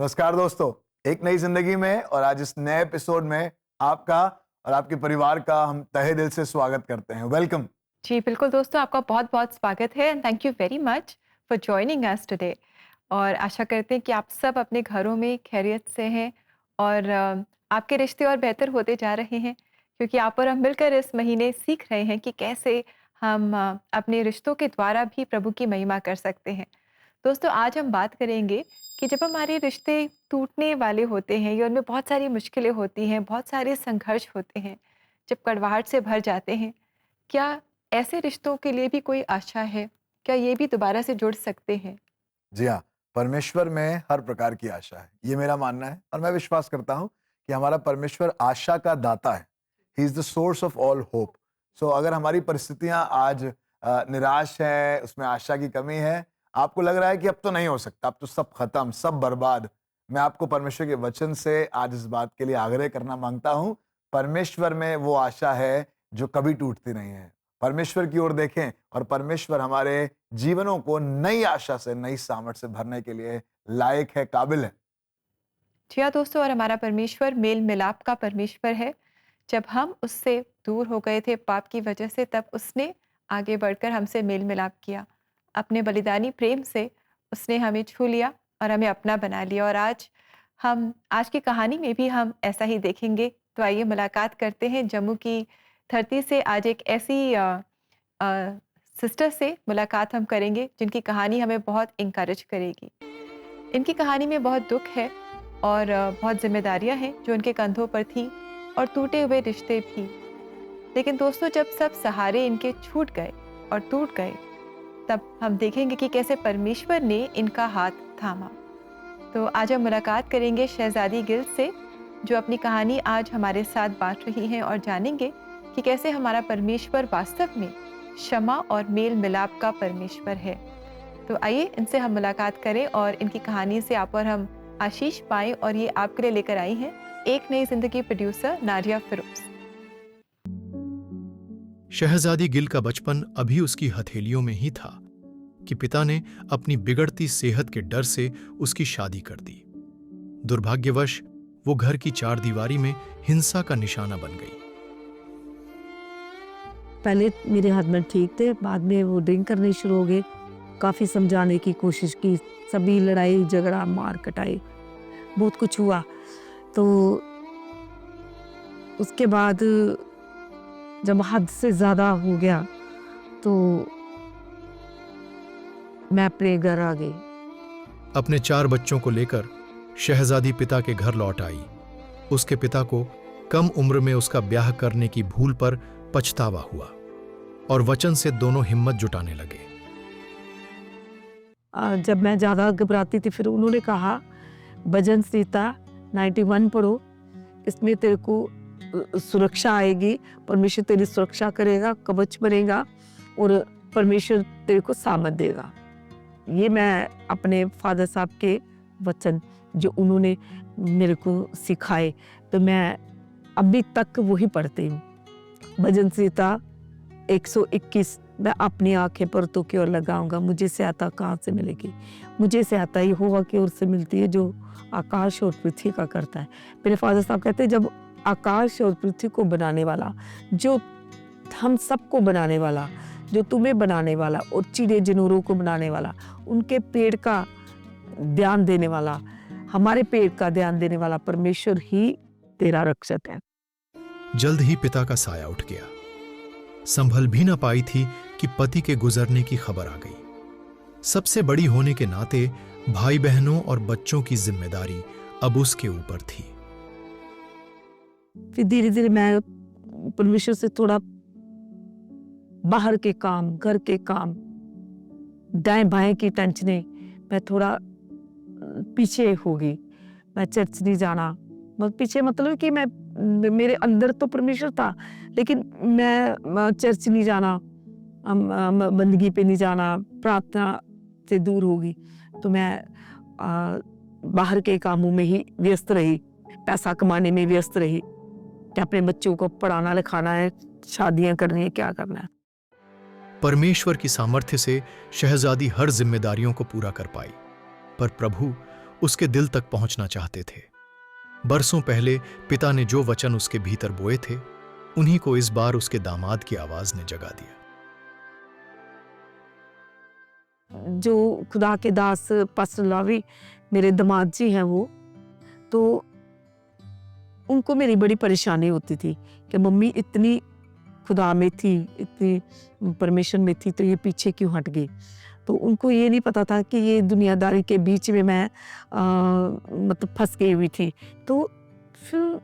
नमस्कार दोस्तों, एक नई जिंदगी में और आज इस नए एपिसोड में आपका और आपके परिवार का हम तहे दिल से स्वागत करते हैं। वेलकम। जी, बिल्कुल दोस्तों, आपका बहुत-बहुत स्वागत है and thank you very much for joining us today. और आशा करते हैं कि आप सब अपने घरों में खैरियत से हैं और आपके रिश्ते और बेहतर होते जा रहे हैं, क्योंकि आप और हम मिलकर इस महीने सीख रहे हैं कि कैसे हम अपने रिश्तों के द्वारा भी प्रभु की महिमा कर सकते हैं। दोस्तों, आज हम बात करेंगे कि जब हमारे रिश्ते टूटने वाले होते हैं या उनमें बहुत सारी मुश्किलें होती हैं, बहुत सारे संघर्ष होते हैं, जब कड़वाहट से भर जाते हैं, क्या ऐसे रिश्तों के लिए भी कोई आशा है? क्या ये भी दोबारा से जुड़ सकते हैं? जी हाँ, परमेश्वर में हर प्रकार की आशा है, ये मेरा मानना है और मैं विश्वास करता हूँ कि हमारा परमेश्वर आशा का दाता है। He is the source of all hope. So अगर हमारी परिस्थितियां आज निराश है, उसमें आशा की कमी है, आपको लग रहा है कि अब तो नहीं हो सकता, अब तो सब खत्म, सब बर्बाद, मैं आपको परमेश्वर के वचन से आज इस बात के लिए आग्रह करना मांगता हूँ। परमेश्वर में वो आशा है जो कभी टूटती नहीं है। परमेश्वर की ओर देखें और परमेश्वर हमारे जीवनों को नई आशा से, नई सामर्थ से भरने के लिए लायक है, काबिल है। जी हाँ दोस्तों, और हमारा परमेश्वर मेल-मिलाप का परमेश्वर है। जब हम उससे दूर हो गए थे पाप की वजह से, तब उसने आगे बढ़कर हमसे मेल-मिलाप किया। अपने बलिदानी प्रेम से उसने हमें छू लिया और हमें अपना बना लिया। और आज की कहानी में भी हम ऐसा ही देखेंगे। तो आइए मुलाकात करते हैं जम्मू की धरती से। आज एक ऐसी अ, सिस्टर से मुलाकात हम करेंगे जिनकी कहानी हमें बहुत एनकरेज करेगी। इनकी कहानी में बहुत दुःख है और बहुत ज़िम्मेदारियाँ हैं जो उनके कंधों पर थी और टूटे हुए रिश्ते भी। लेकिन दोस्तों, जब सब सहारे इनके छूट गए और टूट गए, तब हम देखेंगे कि कैसे परमेश्वर ने इनका हाथ थामा। तो आज हम मुलाकात करेंगे शहज़ादी गिल से, जो अपनी कहानी आज हमारे साथ बाँट रही हैं, और जानेंगे कि कैसे हमारा परमेश्वर वास्तव में क्षमा और मेल-मिलाप का परमेश्वर है। तो आइए इनसे हम मुलाकात करें और इनकी कहानी से आप और हम आशीष पाएँ। और ये आपके लिए लेकर आई हैं एक नई ज़िंदगी प्रोड्यूसर नाडिया फिरोज़। शहजादी गिल का बचपन अभी उसकी हथेलियों में ही था कि पिता ने अपनी बिगड़ती सेहत के डर से उसकी शादी कर दी। दुर्भाग्यवश वो घर की चारदीवारी में हिंसा का निशाना बन गई। पहले मेरे हस्बैंड ठीक थे, बाद में वो ड्रिंक करने शुरू हो गए। काफ़ी समझाने की कोशिश की, सभी लड़ाई झगड़ा मार कटाई बहुत कुछ हुआ। तो उसके बाद जब हद से ज़्यादा हो गया तो मैं अपने घर आ गई। अपने 4 बच्चों को लेकर शहजादी पिता के घर लौट आई। उसके पिता को कम उम्र में उसका ब्याह करने की भूल पर पछतावा हुआ और वचन से दोनों हिम्मत जुटाने लगे। जब मैं ज़्यादा घबराती थी, फिर उन्होंने कहा भजन संहिता 91 पढ़ो, इसमें तेरे को सुरक्षा आएगी, परमेश्वर तेरी सुरक्षा करेगा, कवच बनेगा और परमेश्वर तेरे को सामर्थ देगा। ये मैं अपने फादर साहब के वचन जो उन्होंने मेरे को सिखाए, तो मैं अभी तक वही पढ़ती हूँ। भजन संहिता 121, मैं अपनी आंखें पर्वतों की ओर लगाऊंगा, मुझे सहायता कहाँ से मिलेगी? मुझे सहायता यहोवा की ओर से मिलती है जो आकाश और पृथ्वी का करता है। मेरे फादर साहब कहते हैं, जब आकाश और पृथ्वी को बनाने वाला, जो हम सबको बनाने वाला, जो तुम्हें बनाने वाला और चिड़े जनौरों को बनाने वाला, उनके पेड़ का ध्यान देने वाला, हमारे पेड़ का ध्यान देने वाला परमेश्वर ही तेरा रक्षक है। जल्द ही पिता का साया उठ गया। संभल भी न पाई थी कि पति के गुजरने की खबर आ गई। सबसे बड़ी होने के नाते भाई बहनों और बच्चों की जिम्मेदारी अब उसके ऊपर थी। फिर धीरे धीरे मैं परमेश्वर से थोड़ा बाहर के काम, घर के काम, दाएं बाएं की टेंशनें, मैं थोड़ा पीछे हो गई। मैं चर्च नहीं जाना, पीछे मतलब कि मैं, मेरे अंदर तो परमेश्वर था, लेकिन मैं चर्च नहीं जाना, बंदगी पे नहीं जाना, प्रार्थना से दूर हो गई। तो मैं बाहर के कामों में ही व्यस्त रही, पैसा कमाने में व्यस्त रही कि अपने बच्चों को पढ़ाना लिखाना है, शादियां करनी है, क्या करना है। परमेश्वर की सामर्थ्य से शहजादी हर जिम्मेदारियों को पूरा कर पाई, पर प्रभु उसके दिल तक पहुंचना चाहते थे। बरसों पहले पिता ने जो वचन उसके भीतर बोए थे, उन्हीं को इस बार उसके दामाद की आवाज ने जगा दिया। जो खुदा के दास पास्टर लावी मेरे दामाद जी हैं, वो तो उनको मेरी बड़ी परेशानी होती थी कि मम्मी इतनी खुदा में थी, इतनी परमेश्वर में थी, तो ये पीछे क्यों हट गई। तो उनको ये नहीं पता था कि ये दुनियादारी के बीच में मैं मतलब फंस गई हुई थी। तो फिर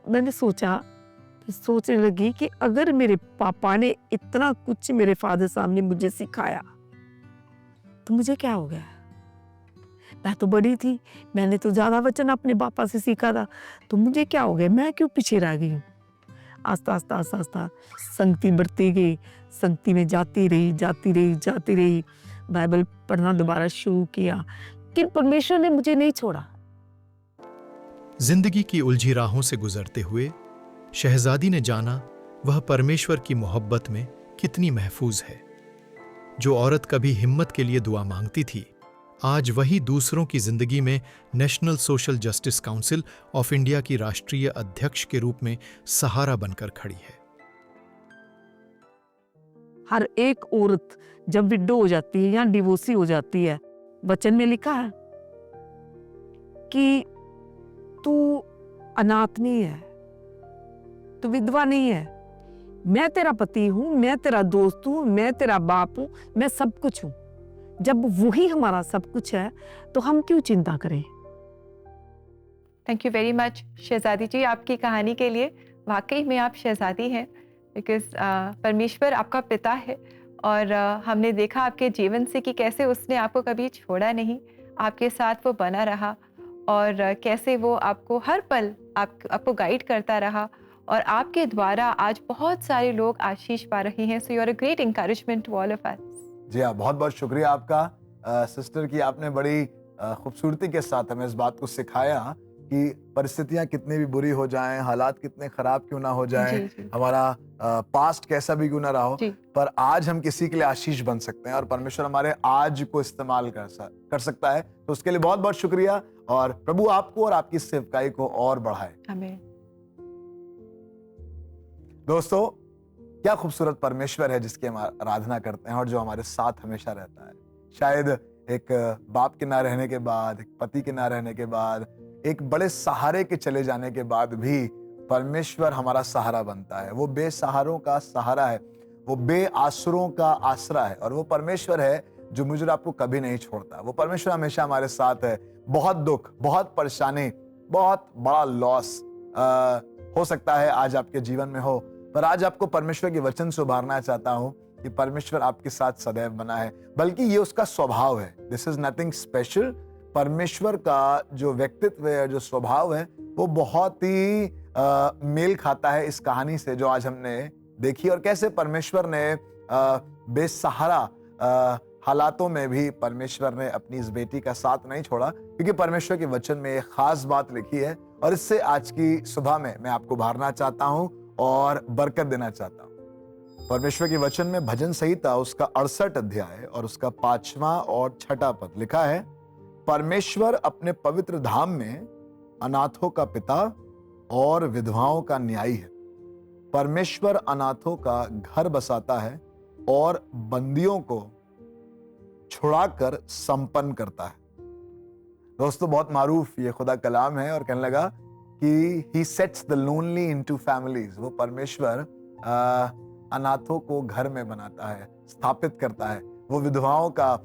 मैंने सोचने लगी कि अगर मेरे पापा ने इतना कुछ मेरे फादर साहब ने मुझे सिखाया, तो मुझे क्या हो गया। मैं तो बड़ी थी, मैंने तो ज्यादा वचन अपने पापा से सीखा था, तो मुझे क्या हो गया, मैं क्यों पीछे रह गई हूँ। आस्ता आस्ता संगति बढ़ती गई, संगति में जाती रही, बाइबल पढ़ना दोबारा शुरू किया, कि परमेश्वर ने मुझे नहीं छोड़ा। जिंदगी की उलझी राहों से गुजरते हुए शहजादी ने जाना वह परमेश्वर की मोहब्बत में कितनी महफूज है। जो औरत कभी हिम्मत के लिए दुआ मांगती थी, आज वही दूसरों की जिंदगी में national social justice council of India की राष्ट्रीय अध्यक्ष के रूप में सहारा बनकर खड़ी है। हर एक औरत जब विडो हो जाती है या डिवोर्सी हो जाती है, वचन में लिखा है कि तू अनाथ नहीं है, तू विधवा नहीं है, मैं तेरा पति हूं, मैं तेरा दोस्त हूं, मैं तेरा बाप हूं, मैं सब कुछ हूं। जब वही हमारा सब कुछ है तो हम क्यों चिंता करें। थैंक यू वेरी मच शहजादी जी आपकी कहानी के लिए। वाकई में आप शहजादी हैं, बिकॉज परमेश्वर आपका पिता है और हमने देखा आपके जीवन से कि कैसे उसने आपको कभी छोड़ा नहीं, आपके साथ वो बना रहा और कैसे वो आपको हर पल आपको गाइड करता रहा और आपके द्वारा आज बहुत सारे लोग आशीष पा रहे हैं। So you are a great encouragement to all of us. जी हाँ, बहुत बहुत शुक्रिया आपका सिस्टर की आपने बड़ी खूबसूरती के साथ हमें इस बात को सिखाया कि परिस्थितियां कितनी भी बुरी हो जाएं, हालात कितने खराब क्यों ना हो जाएं, जी। हमारा पास्ट कैसा भी क्यों ना रहा हो, जी। पर आज हम किसी के लिए आशीष बन सकते हैं और परमेश्वर हमारे आज को इस्तेमाल कर सकता है। तो उसके लिए बहुत बहुत शुक्रिया और प्रभु आपको और आपकी सेवकाई को और बढ़ाए। आमीन। दोस्तों, क्या खूबसूरत परमेश्वर है जिसकी हम आराधना करते हैं और जो हमारे साथ हमेशा रहता है। शायद एक बाप के ना रहने के बाद, एक पति के ना रहने के बाद, एक बड़े सहारे के चले जाने के बाद भी परमेश्वर हमारा सहारा बनता है। वो बेसहारों का सहारा है, वो बेआसरों का आसरा है और वो परमेश्वर है जो मुझे आपको कभी नहीं छोड़ता। वो परमेश्वर हमेशा हमारे साथ है। बहुत दुख, बहुत परेशानी, बहुत बड़ा लॉस हो सकता है आज आपके जीवन में हो, पर आज आपको परमेश्वर के वचन से उभारना चाहता हूं कि परमेश्वर आपके साथ सदैव बना है, बल्कि ये उसका स्वभाव है। This is nothing special. परमेश्वर का जो व्यक्तित्व है, जो स्वभाव है, वो बहुत ही मेल खाता है इस कहानी से जो आज हमने देखी और कैसे परमेश्वर ने बेसहारा हालातों में भी परमेश्वर ने अपनी इस बेटी का साथ नहीं छोड़ा, क्योंकि परमेश्वर के वचन में एक खास बात लिखी है और इससे आज की सुबह में मैं आपको उभारना चाहता हूं और बरकत देना चाहता हूं। परमेश्वर के वचन में भजन संहिता उसका 68 अध्याय और उसका 5वां और 6वां पद लिखा है, परमेश्वर अपने पवित्र धाम में अनाथों का पिता और विधवाओं का न्यायी है। परमेश्वर अनाथों का घर बसाता है और बंदियों को छुड़ाकर संपन्न करता है। दोस्तों, बहुत मारूफ ये खुदा कलाम है और कहने लगा कि he sets the lonely into families। वो परमेश्वर अनाथों को घर में बनाता है, स्थापित करता है। वो विधवाओं का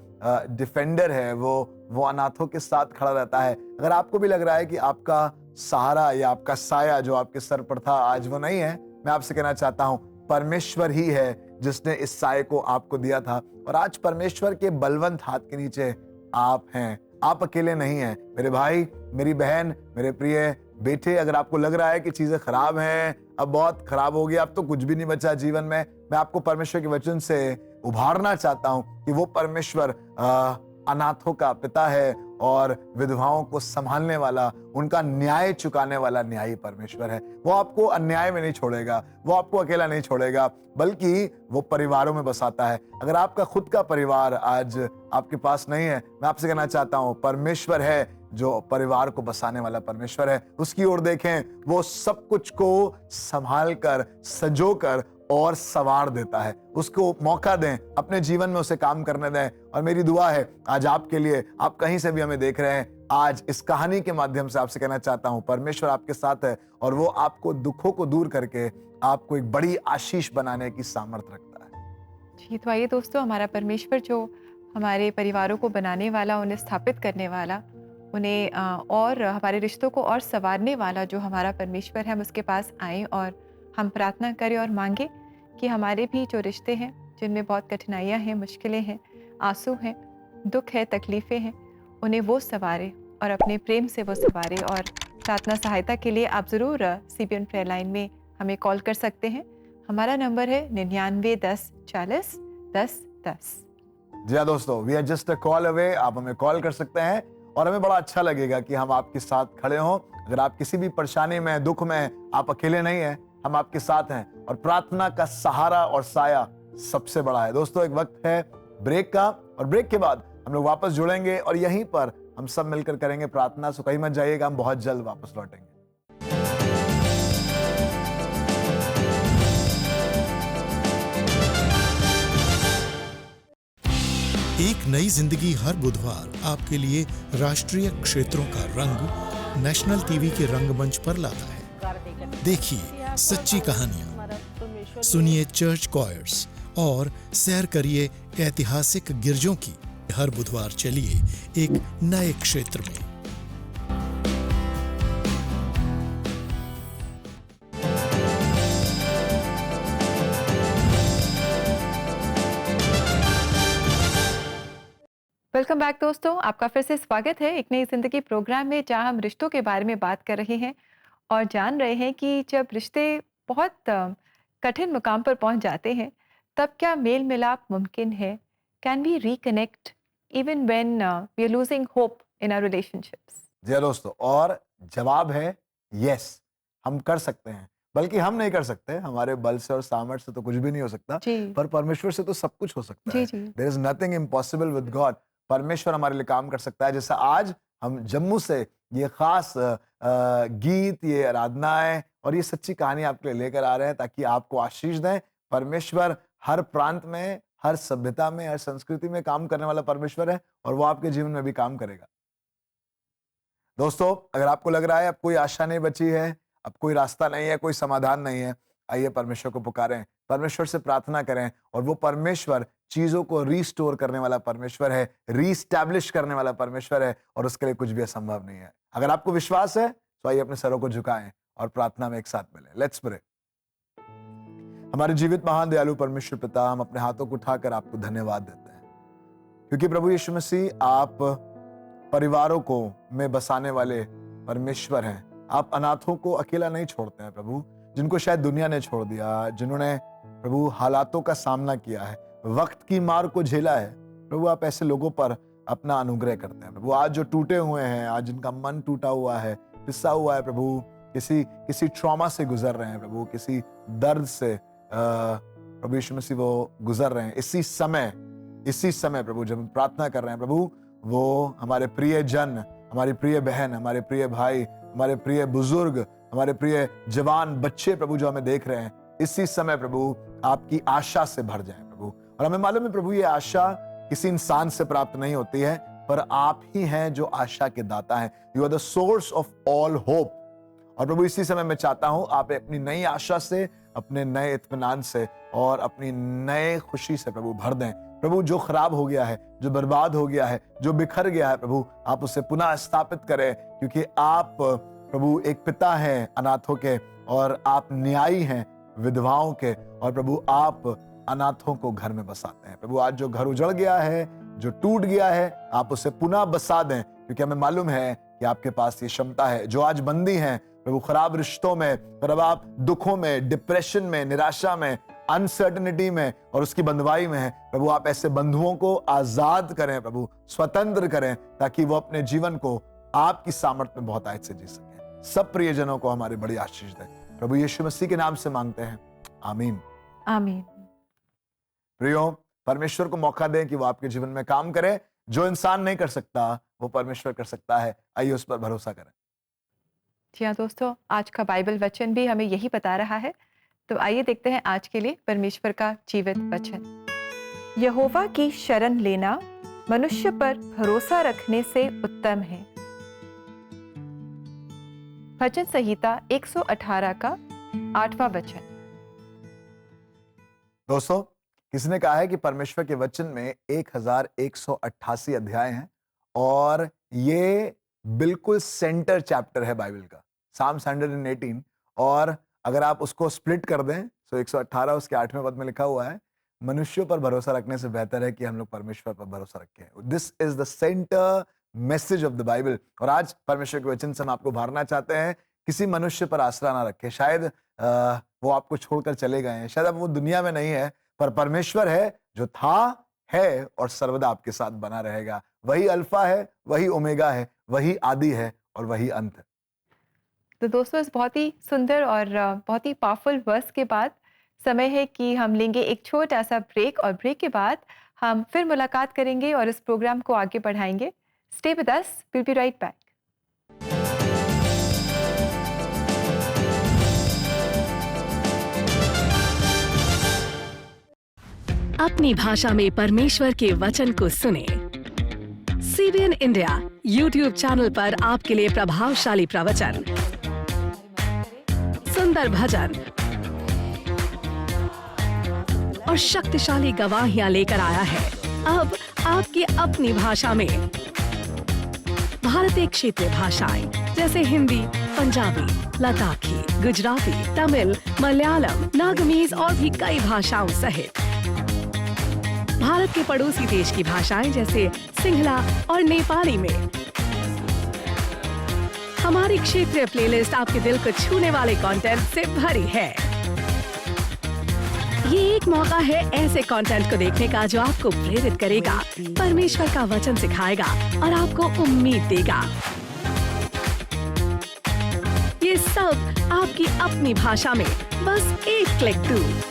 डिफेंडर है, वो अनाथों के साथ खड़ा रहता है। अगर आपको भी लग रहा है कि आपका सहारा या आपका साया जो आपके सर पर था आज वो नहीं है, मैं आपसे कहना चाहता हूं परमेश्वर ही है जिसने इस साये को आपको दिया था और आज परमेश्वर के बलवंत हाथ के नीचे आप हैं। आप अकेले नहीं हैं। मेरे भाई, मेरी बहन, मेरे प्रिय बेटे, अगर आपको लग रहा है कि चीजें खराब हैं, अब बहुत खराब हो गया, अब तो कुछ भी नहीं बचा जीवन में, मैं आपको परमेश्वर के वचन से उभारना चाहता हूं कि वो परमेश्वर अनाथों का पिता है और विधवाओं को संभालने वाला, उनका न्याय चुकाने वाला न्यायी परमेश्वर है। वो आपको अन्याय में नहीं छोड़ेगा, वो आपको अकेला नहीं छोड़ेगा, बल्कि वो परिवारों में बसाता है। अगर आपका खुद का परिवार आज आपके पास नहीं है, मैं आपसे कहना चाहता हूं, परमेश्वर है जो परिवार को बसाने वाला परमेश्वर है। उसकी ओर देखें, वो सब कुछ को संभाल कर, सजो कर और सवार देता है। उसको मौका दें, अपने जीवन में उसे काम करने दें। और मेरी दुआ है आज आपके लिए, आप कहीं से भी हमें देख रहे हैं, आज इस कहानी के माध्यम से आपसे कहना चाहता हूं, परमेश्वर आपके साथ है और वो आपको दुखों को दूर करके आपको एक बड़ी आशीष बनाने की सामर्थ्य रखता है। जी, तो आइए दोस्तों, हमारा परमेश्वर जो हमारे परिवारों को बनाने वाला, उन्हें स्थापित करने वाला, उन्हें और हमारे रिश्तों को और संवारने वाला जो हमारा परमेश्वर है, हम उसके पास आएँ और हम प्रार्थना करें और मांगे कि हमारे भी जो रिश्ते हैं, जिनमें बहुत कठिनाइयाँ हैं, मुश्किलें हैं, आंसू हैं, दुख है, तकलीफ़ें हैं, उन्हें वो संवारे और अपने प्रेम से वो संवारे। और प्रार्थना सहायता के लिए आप ज़रूर CBN प्रेयर लाइन में हमें कॉल कर सकते हैं। हमारा नंबर है 99 10 40 10 10। जी हाँ दोस्तों, we are just a call away. आप हमें कॉल कर सकते हैं और हमें बड़ा अच्छा लगेगा कि हम आपके साथ खड़े हों। अगर आप किसी भी परेशानी में, दुख में, आप अकेले नहीं हैं, हम आपके साथ हैं। और प्रार्थना का सहारा और साया सबसे बड़ा है। दोस्तों, एक वक्त है ब्रेक का, और ब्रेक के बाद हम लोग वापस जुड़ेंगे और यहीं पर हम सब मिलकर करेंगे प्रार्थना। सो कहीं मत जाइएगा, हम बहुत जल्द वापस लौटेंगे। एक नई जिंदगी हर बुधवार आपके लिए राष्ट्रीय क्षेत्रों का रंग नेशनल टीवी के रंगमंच पर लाता है। देखिए सच्ची कहानियां, सुनिए चर्च कॉयर्स और सैर करिए ऐतिहासिक गिरजों की। हर बुधवार चलिए एक नए क्षेत्र में। वेलकम बैक दोस्तों, आपका फिर से स्वागत है एक नई जिंदगी प्रोग्राम में, जहां हम रिश्तों के बारे में बात कर रहे हैं और जान रहे हैं कि जब रिश्ते बहुत कठिन मुकाम पर पहुंच जाते हैं, तब क्या मेल मिलाप मुमकिन है? Can we reconnect even when we are losing hope in our relationships? जी हाँ दोस्तों, और जवाब है यस, हम कर सकते हैं। बल्कि हम नहीं कर सकते, हमारे बल से और सामर्थ्य से तो कुछ भी नहीं हो सकता, जी पर परमेश्वर से तो सब कुछ हो सकता जी है। जी there is nothing impossible with God. परमेश्वर हमारे लिए काम कर सकता है। जैसा आज हम जम्मू से ये खास गीत, ये आराधनाएं और ये सच्ची कहानी आपके लिए लेकर आ रहे हैं, ताकि आपको आशीष दें। परमेश्वर हर प्रांत में, हर सभ्यता में, हर संस्कृति में काम करने वाला परमेश्वर है, और वो आपके जीवन में भी काम करेगा। दोस्तों, अगर आपको लग रहा है अब कोई आशा नहीं बची है, अब कोई रास्ता नहीं है, कोई समाधान नहीं है, आइए परमेश्वर को पुकारें, परमेश्वर से प्रार्थना करें। और वो परमेश्वर चीजों को रीस्टोर करने वाला परमेश्वर है, रीस्टैब्लिश करने वाला परमेश्वर है, और उसके लिए कुछ भी असंभव नहीं है। अगर आपको विश्वास है तो आइए अपने सरों को झुकाएं और प्रार्थना में एक साथ मिलें। Let's pray. हमारे जीवित महान दयालु परमेश्वर पिता, हम अपने हाथों को उठाकर आपको धन्यवाद देते हैं, क्योंकि प्रभु यीशु मसीह आप परिवारों को में बसाने वाले परमेश्वर हैं। आप अनाथों को अकेला नहीं छोड़ते हैं प्रभु, जिनको शायद दुनिया ने छोड़ दिया, जिन्होंने प्रभु हालातों का सामना किया है, वक्त की मार को झेला है, प्रभु आप ऐसे लोगों पर अपना अनुग्रह करते हैं। प्रभु आज जो टूटे हुए हैं, आज जिनका मन टूटा हुआ है, पिसा हुआ है, प्रभु किसी ट्रॉमा से गुजर रहे हैं, प्रभु किसी दर्द से प्रभु यीशु मसीह वो गुजर रहे हैं, इसी समय प्रभु जब हम प्रार्थना कर रहे हैं प्रभु, वो हमारे प्रिय जन, हमारी प्रिय बहन, हमारे प्रिय भाई, हमारे प्रिय बुजुर्ग, हमारे प्रिय जवान बच्चे प्रभु जो हमें देख रहे हैं, इसी समय प्रभु आपकी आशा से भर जाए प्रभु। और हमें मालूम है प्रभु, ये आशा किसी इंसान से प्राप्त नहीं होती है, पर आप ही हैं जो आशा के दाता हैं। You are the source of all hope. और प्रभु इसी समय मैं चाहता हूं आप अपनी नई आशा से, अपने नए इत्मीनान से और अपनी नए खुशी से प्रभु भर दें। प्रभु जो खराब हो गया है, जो बर्बाद हो गया है, जो बिखर गया है प्रभु, आप उसे पुनः स्थापित करें, क्योंकि आप प्रभु एक पिता हैं अनाथों के, और आप न्यायी हैं विधवाओं के, और प्रभु आप अनाथों को घर में बसाते हैं। प्रभु आज जो घर उजड़ गया है, जो टूट गया है, आप उसे पुनः बसा दें, क्योंकि हमें मालूम है कि आपके पास ये क्षमता है। जो आज बंदी हैं प्रभु खराब रिश्तों में, प्रभु आप दुखों में, डिप्रेशन में, निराशा में, अनसर्टनिटी में और उसकी बंधुआई में है, प्रभु आप ऐसे बंधुओं को आजाद करें प्रभु, स्वतंत्र करें, ताकि वो अपने जीवन को आपकी सामर्थ्य में बहुत आयत से जी सके। सब प्रियजनों को हमारी बड़ी आशीष दें, प्रभु यीशु मसीह के नाम से मांगते हैं, आमीन आमीन। प्रियो, परमेश्वर को मौका दें कि वो आपके जीवन में काम करे। जो इंसान नहीं कर सकता वो परमेश्वर कर सकता है, आइए उस पर भरोसा करें। जी हाँ दोस्तों, आज का बाइबल वचन भी हमें यही बता रहा है। तो आइए देखते हैं आज के लिए परमेश्वर का जीवित वचन। यहोवा की शरण लेना मनुष्य पर भरोसा रखने से उत्तम है। भजन संहिता 118 का 8वां वचन। दोस्तों, किसी ने कहा है कि परमेश्वर के वचन में 1188 अध्याय हैं और ये बिल्कुल सेंटर चैप्टर है बाइबल का, साम्स 118। और अगर आप उसको स्प्लिट कर दें तो 118 उसके 8वें पद में लिखा हुआ है, मनुष्यों पर भरोसा रखने से बेहतर है कि हम लोग परमेश्वर पर भरोसा रखें। This is the centre message of the Bible. और आज परमेश्वर के वचन से हम आपको उभारना चाहते हैं, किसी मनुष्य पर आसरा ना रखें। शायद वो आपको छोड़कर चले गए हैं, शायद अब वो दुनिया में नहीं है, पर परमेश्वर है जो था, है और सर्वदा आपके साथ बना रहेगा। वही अल्फा है, वही ओमेगा है, वही आदि है और वही अंत है। तो दोस्तों, इस बहुत ही सुंदर और बहुत ही पावरफुल वर्स के बाद समय है कि हम लेंगे एक छोटा सा ब्रेक, और ब्रेक के बाद हम फिर मुलाकात करेंगे और इस प्रोग्राम को आगे बढ़ाएंगे। Stay with us, will be right back. अपनी भाषा में परमेश्वर के वचन को सुने। सीबीएन इंडिया यूट्यूब चैनल पर आपके लिए प्रभावशाली प्रवचन, सुंदर भजन और शक्तिशाली गवाहियां लेकर आया है। अब आपकी अपनी भाषा में भारतीय क्षेत्रीय भाषाएं जैसे हिंदी, पंजाबी, लद्दाखी, गुजराती, तमिल, मलयालम, नागमीज और भी कई भाषाओं सहित भारत के पड़ोसी देश की भाषाएं जैसे सिंहला और नेपाली में हमारी क्षेत्रीय प्लेलिस्ट आपके दिल को छूने वाले कंटेंट से भरी है। ये एक मौका है ऐसे कंटेंट को देखने का जो आपको प्रेरित करेगा, परमेश्वर का वचन सिखाएगा और आपको उम्मीद देगा। ये सब आपकी अपनी भाषा में, बस एक क्लिक दूर।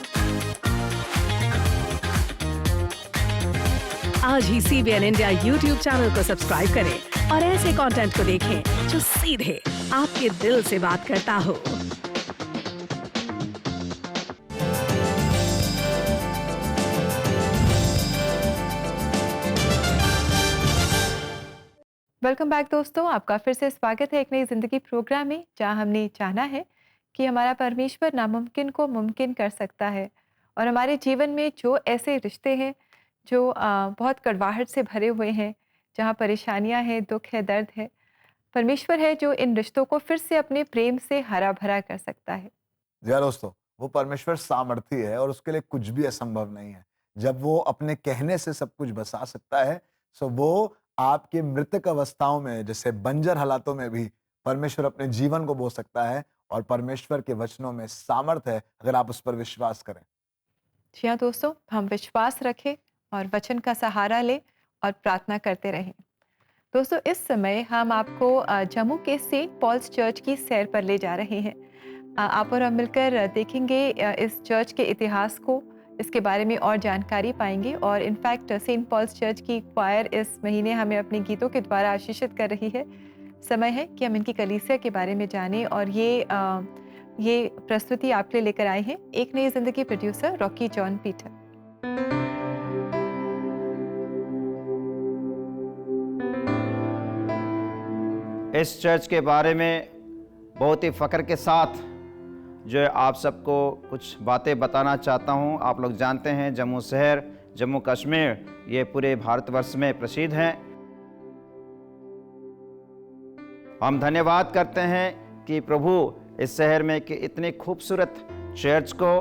आज ही सीबीएन इंडिया यूट्यूब चैनल को सब्सक्राइब करें और ऐसे कंटेंट को देखें जो सीधे आपके दिल से बात करता हो। वेलकम बैक दोस्तों, आपका फिर से स्वागत है एक नई जिंदगी प्रोग्राम में, जहां हमने जाना है कि हमारा परमेश्वर नामुमकिन को मुमकिन कर सकता है। और हमारे जीवन में जो ऐसे रिश्ते हैं जो बहुत कड़वाहट से भरे हुए हैं, जहाँ परेशानियाँ हैं, दुख है, दर्द है, परमेश्वर है जो इन रिश्तों को फिर से अपने प्रेम से हरा भरा कर सकता है। जी हाँ दोस्तों, वो परमेश्वर सामर्थी है और उसके लिए कुछ भी असंभव नहीं है। जब वो अपने कहने से सब कुछ बसा सकता है, सो वो आपके मृतक अवस्थाओं में, जैसे बंजर हालातों में भी परमेश्वर अपने जीवन को बो सकता है। और परमेश्वर के वचनों में सामर्थ है अगर आप उस पर विश्वास करें। जी हाँ दोस्तों, हम विश्वास रखें और वचन का सहारा लें और प्रार्थना करते रहें। दोस्तों, इस समय हम आपको जम्मू के सेंट पॉल्स चर्च की सैर पर ले जा रहे हैं। आप और हम मिलकर देखेंगे इस चर्च के इतिहास को, इसके बारे में और जानकारी पाएंगे। और इनफैक्ट सेंट पॉल्स चर्च की क्वायर इस महीने हमें अपने गीतों के द्वारा आशीषित कर रही है। समय है कि हम इनकी कलीसिया के बारे में जानें, और ये प्रस्तुति आपके लिए लेकर आए हैं एक नई जिंदगी प्रोड्यूसर रॉकी जॉन पीटर। इस चर्च के बारे में बहुत ही फ़ख्र के साथ जो है आप सबको कुछ बातें बताना चाहता हूं। आप लोग जानते हैं जम्मू शहर, जम्मू कश्मीर, ये पूरे भारतवर्ष में प्रसिद्ध हैं। हम धन्यवाद करते हैं कि प्रभु इस शहर में कि इतनी खूबसूरत चर्च को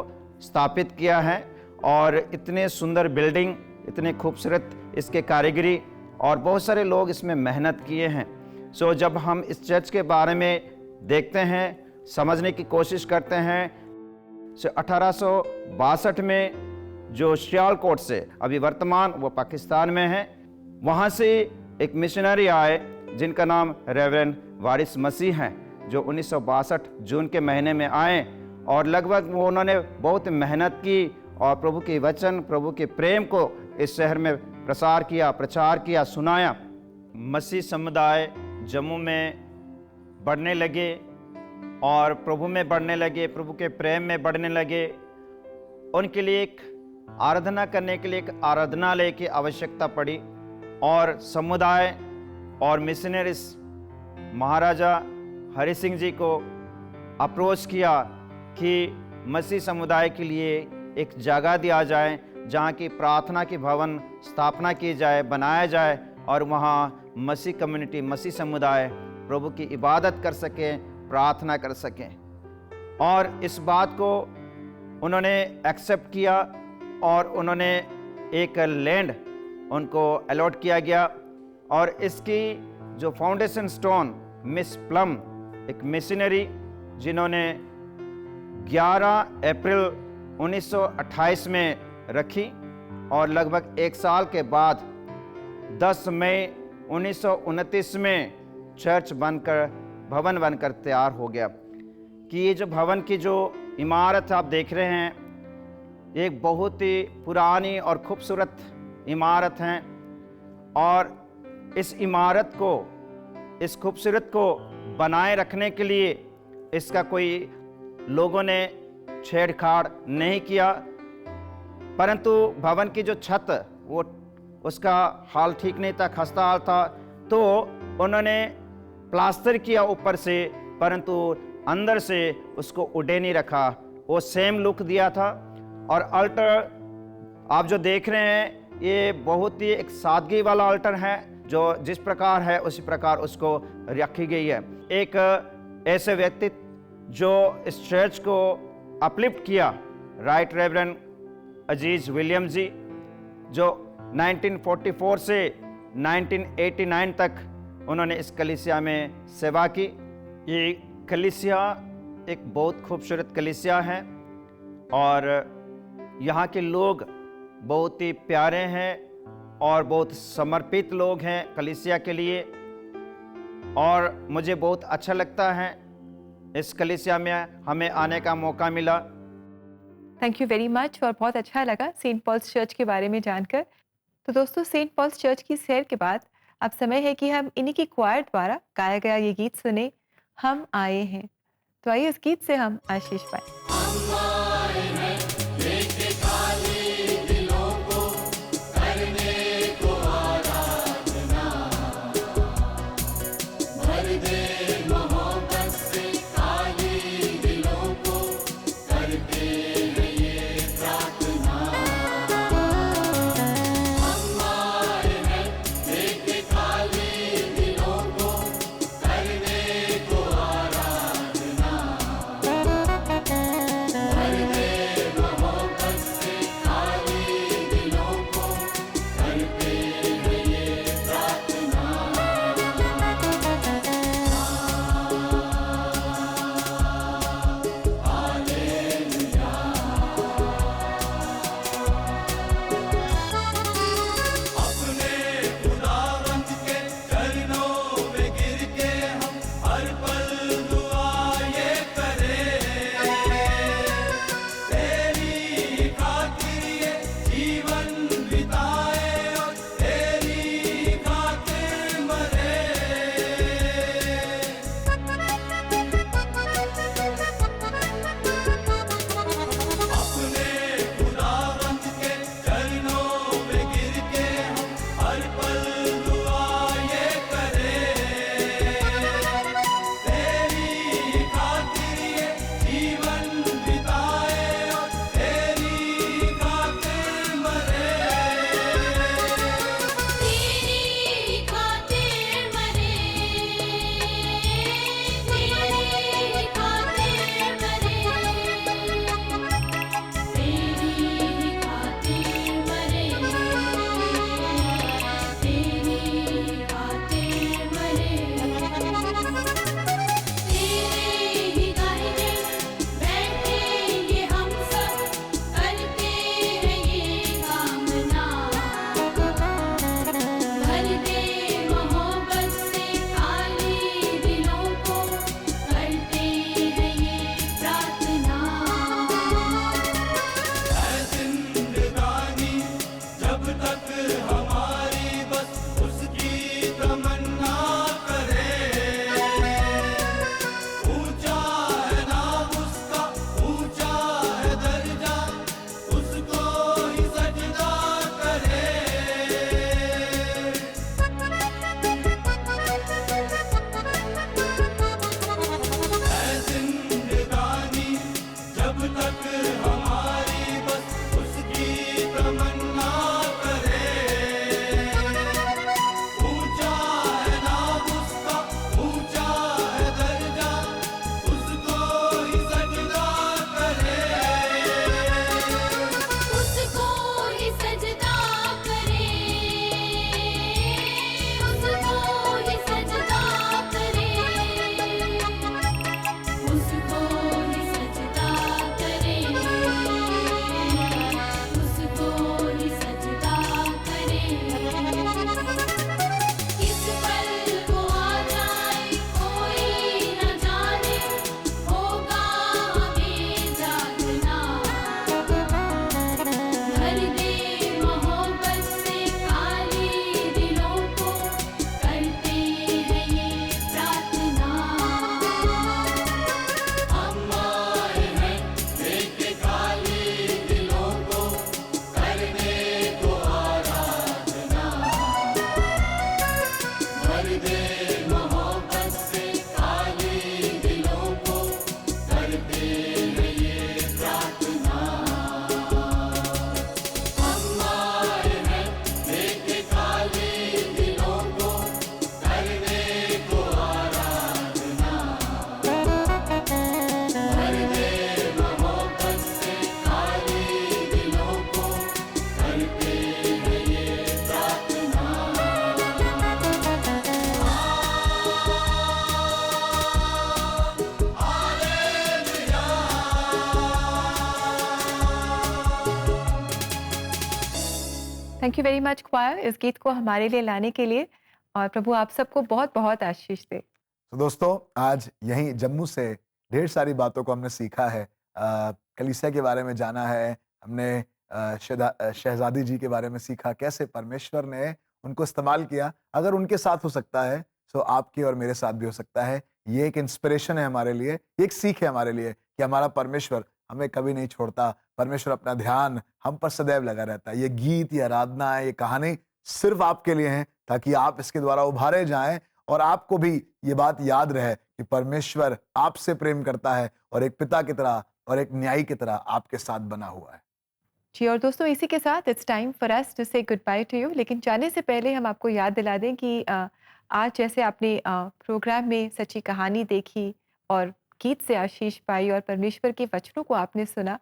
स्थापित किया है, और इतने सुंदर बिल्डिंग, इतने खूबसूरत इसके कारीगरी, और बहुत सारे लोग इसमें मेहनत किए हैं। सो जब हम इस चर्च के बारे में देखते हैं, समझने की कोशिश करते हैं, से 1862 में जो सियालकोट से, अभी वर्तमान वो पाकिस्तान में है, वहाँ से एक मिशनरी आए जिनका नाम रेवरेंड वारिस मसीह हैं, जो 1962 जून के महीने में आए और लगभग वो उन्होंने बहुत मेहनत की और प्रभु के वचन, प्रभु के प्रेम को इस शहर में प्रसार किया, प्रचार किया, सुनाया। मसीह समुदाय जम्मू में बढ़ने लगे और प्रभु में बढ़ने लगे, प्रभु के प्रेम में बढ़ने लगे। उनके लिए एक आराधना करने के लिए एक आराधनालय की आवश्यकता पड़ी और समुदाय और मिशनरीज महाराजा हरि सिंह जी को अप्रोच किया कि मसीह समुदाय के लिए एक जगह दिया जाए जहाँ की प्रार्थना की भवन स्थापना की जाए, बनाया जाए और वहाँ मसीह कम्युनिटी, मसीह समुदाय प्रभु की इबादत कर सकें, प्रार्थना कर सकें। और इस बात को उन्होंने एक्सेप्ट किया और उन्होंने एक लैंड उनको अलॉट किया गया और इसकी जो फाउंडेशन स्टोन मिस प्लम, एक मिशनरी जिन्होंने 11 अप्रैल 1928 में रखी और लगभग एक साल के बाद 10 मई 1929 में चर्च बनकर, भवन बनकर तैयार हो गया। कि ये जो भवन की जो इमारत आप देख रहे हैं, एक बहुत ही पुरानी और खूबसूरत इमारत है और इस इमारत को, इस खूबसूरत को बनाए रखने के लिए इसका कोई लोगों ने छेड़छाड़ नहीं किया, परंतु भवन की जो छत, वो उसका हाल ठीक नहीं था, खस्ता हाल था, तो उन्होंने प्लास्टर किया ऊपर से, परंतु अंदर से उसको उड़े नहीं रखा, वो सेम लुक दिया था। और अल्टर आप जो देख रहे हैं, ये बहुत ही एक सादगी वाला अल्टर है, जो जिस प्रकार है उसी प्रकार उसको रखी गई है। एक ऐसे व्यक्ति जो इस चर्च को अपलिफ्ट किया, राइट रेवरेंड अजीज विलियम जी, जो 1944 से 1989 तक उन्होंने इस कलीसिया में सेवा की। ये कलीसिया एक बहुत खूबसूरत कलीसिया है और यहाँ के लोग बहुत ही प्यारे हैं और बहुत समर्पित लोग हैं कलीसिया के लिए, और मुझे बहुत अच्छा लगता है इस कलीसिया में हमें आने का मौका मिला। Thank you very much. और बहुत अच्छा लगा सेंट पॉल्स चर्च के बारे में जानकर। तो दोस्तों, सेंट पॉल्स चर्च की सैर के बाद अब समय है कि हम इन्हीं की क्वायर द्वारा गाया गया ये गीत सुने, हम आए हैं। तो आइए इस गीत से हम आशीष पाएं। Thank you very much choir इस गीत को हमारे लिए लाने के लिए, और प्रभु आप सबको बहुत बहुत आशीष दे। तो दोस्तों, आज यहीं जम्मू से ढेर सारी बातों को हमने सीखा है। कलीसिया के बारे में जाना है, हमने शहजादी जी के बारे में सीखा, कैसे परमेश्वर ने उनको इस्तेमाल किया। अगर उनके साथ हो सकता है तो आपके और मेरे साथ भी हो सकता है। ये एक इंस्पिरेशन है हमारे लिए, ये एक सीख है हमारे लिए कि हमारा परमेश्वर हमें कभी नहीं छोड़ता। परमेश्वर अपना ध्यान हम पर सदैव लगा रहता है। ये गीत, ये आराधना, ये कहानी सिर्फ आपके लिए हैं, ताकि आप इसके द्वारा उभारे जाएं और आपको भी ये बात याद रहे कि परमेश्वर आपसे प्रेम करता है और एक पिता की तरह और एक न्यायी की तरह आपके साथ बना हुआ है। जी, और दोस्तों इसी के साथ it's time for us to say goodbye to you. लेकिन जाने से पहले हम आपको याद दिला दें कि आज जैसे आपने प्रोग्राम में सच्ची कहानी देखी और गीत से आशीष पाई और परमेश्वर के वचनों को आपने सुना,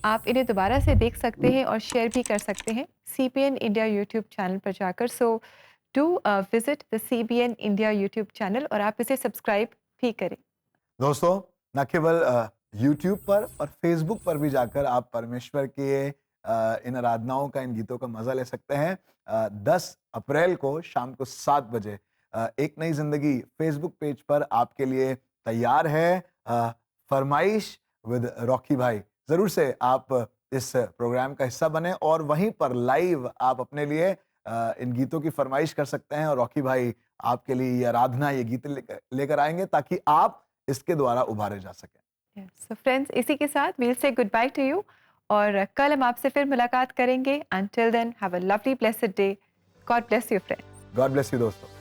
आप इन्हें दोबारा से देख सकते हैं और शेयर भी कर सकते हैं CBN इंडिया यूट्यूब चैनल पर जाकर। So do visit the CBN India YouTube channel और आप इसे सब्सक्राइब भी करें। दोस्तों, न केवल यूट्यूब पर और फेसबुक पर भी जाकर आप परमेश्वर के इन आराधनाओं का, इन गीतों का मजा ले सकते हैं। 10 अप्रैल को शाम को 7 बजे एक नई जिंदगी फेसबुक पेज पर आपके लिए तैयार है। फरमाइश विद रॉकी भाई, जरूर से आप इस प्रोग्राम का हिस्सा बने और वहीं पर लाइव आप अपने लिए इन गीतों की फरमाइश कर सकते हैं और रॉकी भाई आपके लिए ये आराधना, ये गीत लेकर आएंगे ताकि आप इसके द्वारा उभारे जा सकें। सो फ्रेंड्स, इसी के साथ वील से गुड बाय टू यू और कल हम आपसे फिर मुलाकात करेंगे। Until then have a lovely blessed day. God bless you friends. God bless you दोस्तों।